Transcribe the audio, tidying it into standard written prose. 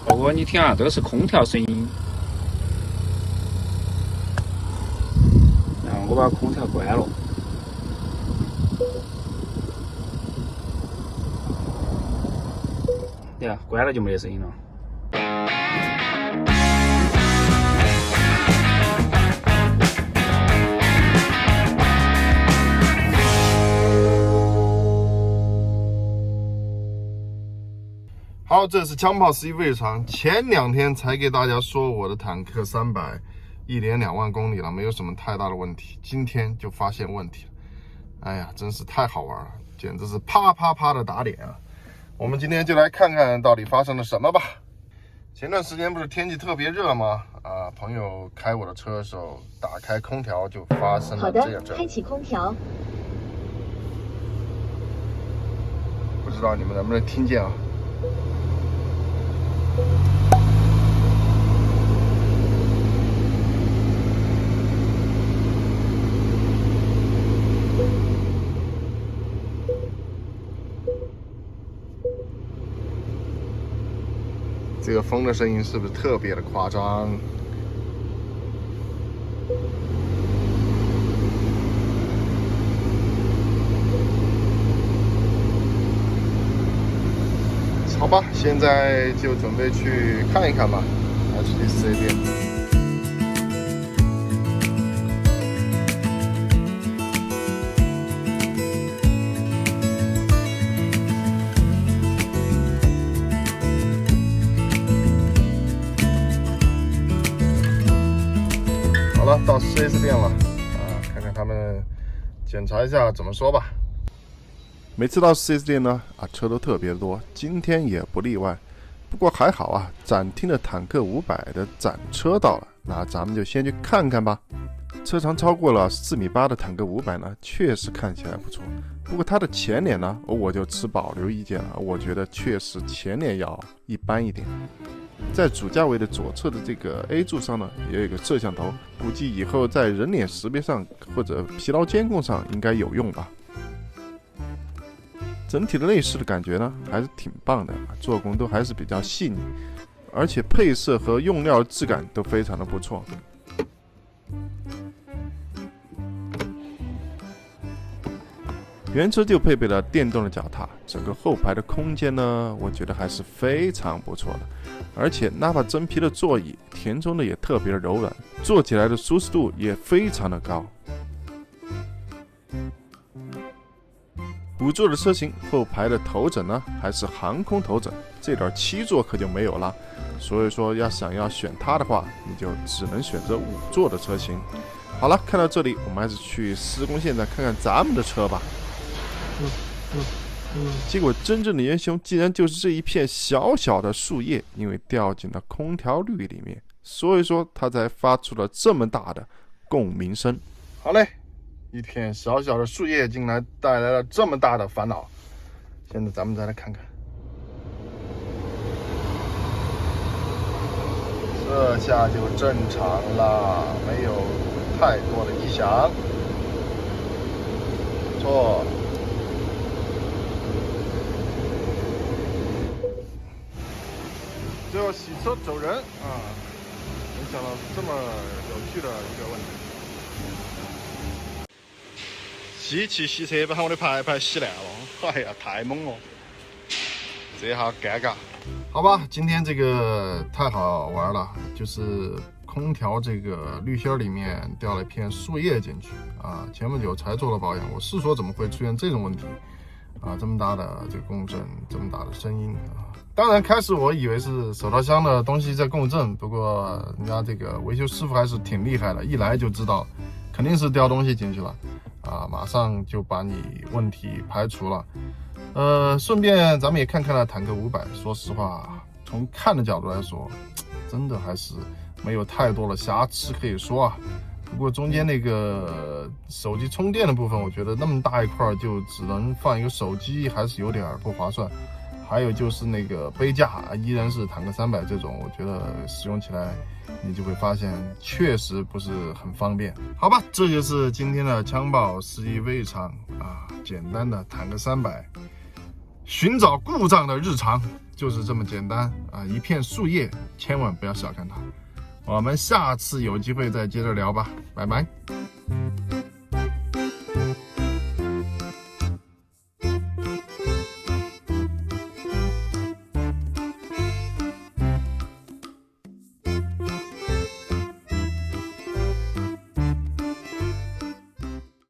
哦，你听啊，都是空调声音。然后我把空调关了。呀，关了就没得声音了。好，这是枪炮11日常。前2天才给大家说我的坦克300一连2万公里了，没有什么太大的问题。今天就发现问题了，哎呀，真是太好玩了，简直是啪啪啪的打脸啊！我们今天就来看看到底发生了什么吧。前段时间不是天气特别热吗？朋友开我的车的时候，打开空调就发生了这样。好的，开启空调。不知道你们能不能听见啊？这个风的声音是不是特别的夸张？好吧，现在就准备去看一看吧，来去4S店。好了，到4S店了看看他们检查一下怎么说吧。每次到4S店呢，车都特别多，今天也不例外。不过还好啊，展厅的坦克500的展车到了，那咱们就先去看看吧。车长超过了4.8米的坦克500呢，确实看起来不错。不过它的前脸呢，我就持保留意见了，我觉得确实前脸要一般一点。在主驾位的左侧的这个 A 柱上呢，也有一个摄像头，估计以后在人脸识别上或者疲劳监控上应该有用吧。整体的内饰的感觉呢，还是挺棒的，做工都还是比较细腻，而且配色和用料质感都非常的不错。原车就配备了电动的脚踏，整个后排的空间呢，我觉得还是非常不错的。而且纳帕真皮的座椅，填充的也特别的柔软，坐起来的舒适度也非常的高。5座的车型后排的头枕呢，还是航空头枕，这点7座可就没有了。所以说想要选它的话，你就只能选择5座的车型。好了，看到这里，我们还是去施工现场看看咱们的车吧。结果真正的元凶竟然就是这一片小小的树叶，因为掉进了空调滤里面，所以说它才发出了这么大的共鸣声。好嘞，一片小小的树叶竟然带来了这么大的烦恼。现在咱们再来看看，这下就正常了，没有太多的异响。不错。最后洗车走人没想到是这么有趣的一个问题。洗车把我的牌洗烂了，哎呀，太猛了，这下尴尬。好吧，今天这个太好玩了，就是空调这个滤芯里面掉了一片树叶进去前不久才做了保养，我是说怎么会出现这种问题这么大的这个共振，这么大的声音当然开始我以为是手套箱的东西在共振，不过人家这个维修师傅还是挺厉害的，一来就知道肯定是掉东西进去了马上就把你问题排除了。顺便咱们也看看了坦克500，说实话从看的角度来说，真的还是没有太多的瑕疵可以说不过中间那个手机充电的部分，我觉得那么大一块就只能放一个手机，还是有点不划算。还有就是那个杯架，依然是坦克300这种，我觉得使用起来你就会发现确实不是很方便。好吧，这就是今天的枪炮11日常简单的坦克300寻找故障的日常。就是这么简单啊！一片树叶，千万不要小看它。我们下次有机会再接着聊吧，拜拜。